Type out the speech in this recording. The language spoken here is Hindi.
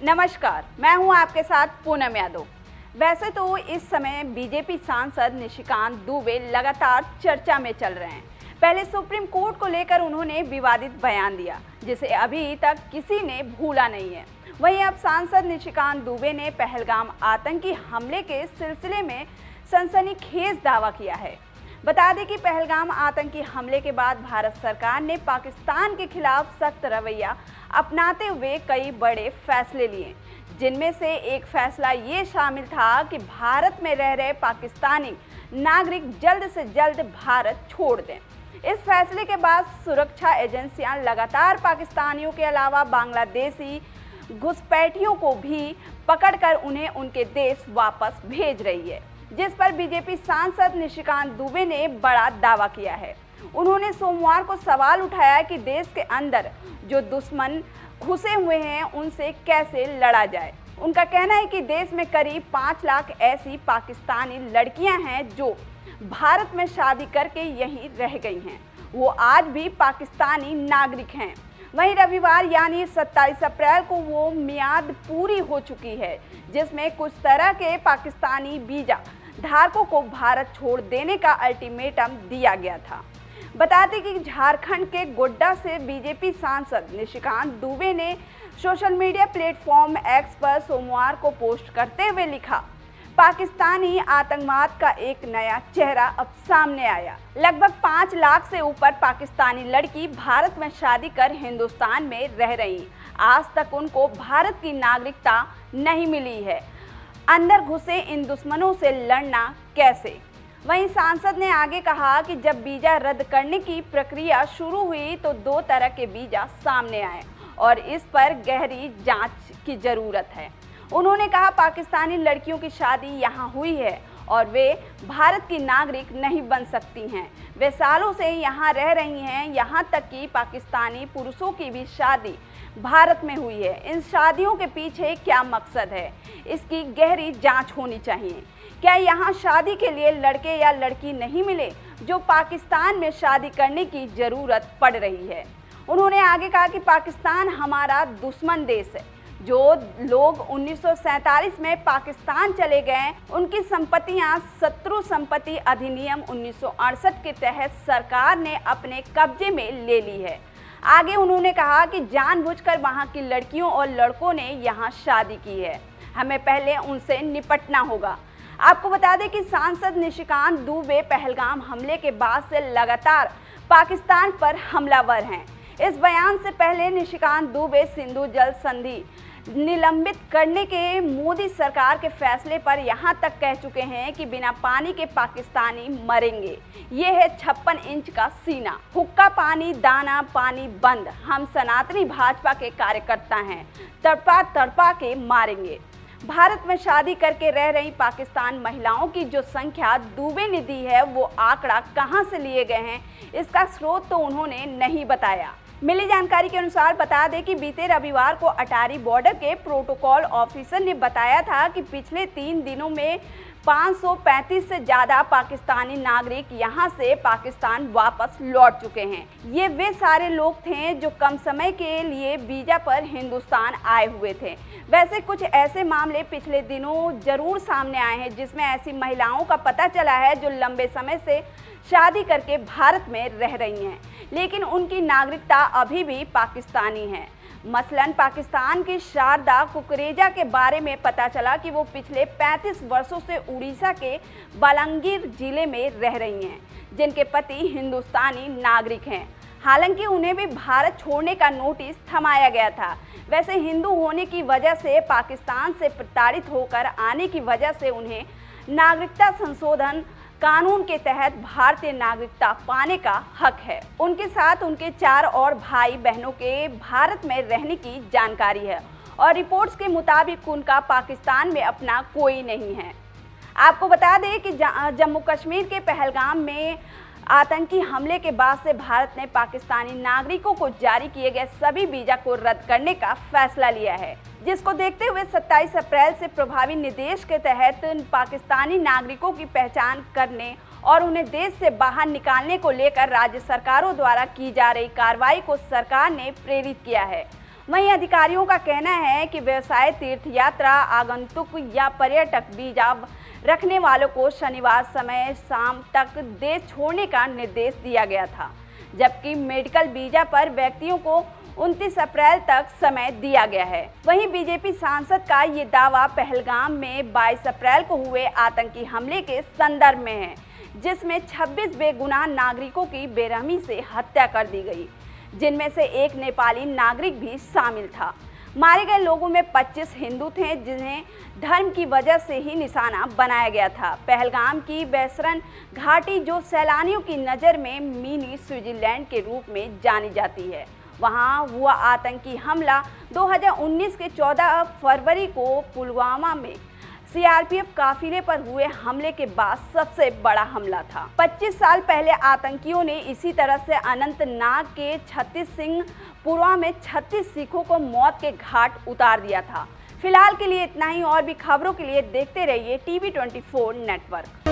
नमस्कार, मैं हूं आपके साथ पूनम यादव। वैसे तो इस समय बीजेपी सांसद निशिकांत दुबे लगातार चर्चा में चल रहे हैं। पहले सुप्रीम कोर्ट को लेकर उन्होंने विवादित बयान दिया, जिसे अभी तक किसी ने भूला नहीं है। वहीं अब सांसद निशिकांत दुबे ने पहलगाम आतंकी हमले के सिलसिले में सनसनीखेज दावा किया है। बता दें कि पहलगाम आतंकी हमले के बाद भारत सरकार ने पाकिस्तान के खिलाफ सख्त रवैया अपनाते हुए कई बड़े फैसले लिए, जिनमें से एक फैसला ये शामिल था कि भारत में रह रहे पाकिस्तानी नागरिक जल्द से जल्द भारत छोड़ दें। इस फैसले के बाद सुरक्षा एजेंसियां लगातार पाकिस्तानियों के अलावा बांग्लादेशी घुसपैठियों को भी पकड़कर उन्हें उनके देश वापस भेज रही है, जिस पर बीजेपी सांसद निशिकांत दुबे ने बड़ा दावा किया है। उन्होंने सोमवार को सवाल उठाया कि देश के अंदर जो दुश्मन घुसे हुए हैं उनसे कैसे लड़ा जाए। उनका कहना है कि देश में करीब 5 लाख ऐसी पाकिस्तानी लड़कियां हैं जो भारत में शादी करके यहीं रह गई हैं। वो आज भी पाकिस्तानी नागरिक हैं। वहीं रविवार यानी 27 अप्रैल को वो मियाद पूरी हो चुकी है, जिसमें कुछ तरह के पाकिस्तानी वीजा धारकों को भारत छोड़ देने का अल्टीमेटम दिया गया था। बता दें कि झारखंड के गोड्डा से बीजेपी सांसद निशिकांत दुबे ने सोशल मीडिया प्लेटफॉर्म एक्स पर सोमवार को पोस्ट करते हुए लिखा, पाकिस्तानी आतंकवाद का एक नया चेहरा अब सामने आया। लगभग 5 लाख से ऊपर पाकिस्तानी लड़की भारत में शादी कर हिंदुस्तान में रह रही। आज तक उनको भारत की नागरिकता नहीं मिली है। अंदर घुसे इन दुश्मनों से लड़ना कैसे। वहीं सांसद ने आगे कहा कि जब वीजा रद्द करने की प्रक्रिया शुरू हुई तो 2 तरह के वीजा सामने आए और इस पर गहरी जांच की जरूरत है। उन्होंने कहा, पाकिस्तानी लड़कियों की शादी यहाँ हुई है और वे भारत की नागरिक नहीं बन सकती हैं। वे सालों से यहाँ रह रही हैं। यहाँ तक कि पाकिस्तानी पुरुषों की भी शादी भारत में हुई है। इन शादियों के पीछे क्या मकसद है, इसकी गहरी जांच होनी चाहिए। क्या यहाँ शादी के लिए लड़के या लड़की नहीं मिले जो पाकिस्तान में शादी करने की ज़रूरत पड़ रही है। उन्होंने आगे कहा कि पाकिस्तान हमारा दुश्मन देश है। जो लोग 1947 में पाकिस्तान चले गए, उनकी संपत्तियां शत्रु संपत्ति अधिनियम 1968 के तहत सरकार ने अपने कब्जे में ले ली है। आगे उन्होंने कहा कि जानबूझकर वहां की लड़कियों और लड़कों ने यहां शादी की है। हमें पहले उनसे निपटना होगा। आपको बता दें कि सांसद निशिकांत दुबे पहलगाम हमले के बाद से लगातार पाकिस्तान पर हमलावर हैं। इस बयान से पहले निशिकांत दुबे सिंधु जल संधि निलंबित करने के मोदी सरकार के फैसले पर यहां तक कह चुके हैं कि बिना पानी के पाकिस्तानी मरेंगे। ये है 56 इंच का सीना, हुक्का पानी, दाना पानी बंद। हम सनातनी भाजपा के कार्यकर्ता हैं, तड़पा तड़पा के मारेंगे। भारत में शादी करके रह रही पाकिस्तान महिलाओं की जो संख्या दुबे ने दी है, वो आंकड़ा कहां से लिए गए हैं, इसका स्रोत तो उन्होंने नहीं बताया। मिली जानकारी के अनुसार बता दें कि बीते रविवार को अटारी बॉर्डर के प्रोटोकॉल ऑफिसर ने बताया था कि पिछले 3 दिनों में 535 से ज़्यादा पाकिस्तानी नागरिक यहां से पाकिस्तान वापस लौट चुके हैं। ये वे सारे लोग थे जो कम समय के लिए वीजा पर हिंदुस्तान आए हुए थे। वैसे कुछ ऐसे मामले पिछले दिनों जरूर सामने आए हैं, जिसमें ऐसी महिलाओं का पता चला है जो लंबे समय से शादी करके भारत में रह रही हैं, लेकिन उनकी नागरिकता अभी भी पाकिस्तानी है। मसलन पाकिस्तान की शारदा कुकरेजा के बारे में पता चला कि वो पिछले 35 वर्षों से उड़ीसा के बालांगीर जिले में रह रही हैं, जिनके पति हिंदुस्तानी नागरिक हैं। हालांकि उन्हें भी भारत छोड़ने का नोटिस थमाया गया था। वैसे हिंदू होने की वजह से पाकिस्तान से प्रताड़ित होकर आने की वजह से उन्हें नागरिकता संशोधन कानून के तहत भारतीय नागरिकता पाने का हक है। उनके साथ उनके 4 और भाई बहनों के भारत में रहने की जानकारी है और रिपोर्ट्स के मुताबिक उनका पाकिस्तान में अपना कोई नहीं है। आपको बता दें कि जम्मू कश्मीर के पहलगाम में आतंकी हमले के बाद से भारत ने पाकिस्तानी नागरिकों को जारी किए गए सभी वीजा को रद्द करने का फैसला लिया है, जिसको देखते हुए 27 अप्रैल से प्रभावी निर्देश के तहत पाकिस्तानी नागरिकों की पहचान करने और उन्हें देश से बाहर निकालने को लेकर राज्य सरकारों द्वारा की जा रही कार्रवाई को सरकार ने प्रेरित किया है। वहीं अधिकारियों का कहना है कि व्यवसाय तीर्थ यात्रा आगंतुक या पर्यटक वीजा रखने वालों को शनिवार समय शाम तक देश छोड़ने का निर्देश दिया गया था, जबकि मेडिकल वीजा पर व्यक्तियों को 29 अप्रैल तक समय दिया गया है। वहीं बीजेपी सांसद का ये दावा पहलगाम में 22 अप्रैल को हुए आतंकी हमले के संदर्भ में है, जिसमें 26 बेगुनाह नागरिकों की बेरहमी से हत्या कर दी गई, जिनमें से एक नेपाली नागरिक भी शामिल था। मारे गए लोगों में 25 हिंदू थे, जिन्हें धर्म की वजह से ही निशाना बनाया गया था। पहलगाम की बैसरन घाटी, जो सैलानियों की नज़र में मिनी स्विट्जरलैंड के रूप में जानी जाती है, वहां हुआ आतंकी हमला 2019 के 14 फरवरी को पुलवामा में सीआरपीएफ काफिले पर हुए हमले के बाद सबसे बड़ा हमला था। 25 साल पहले आतंकियों ने इसी तरह से अनंतनाग के 36 सिंहपुरा में 36 सिखों को मौत के घाट उतार दिया था। फिलहाल के लिए इतना ही। और भी खबरों के लिए देखते रहिए टीवी 24 नेटवर्क।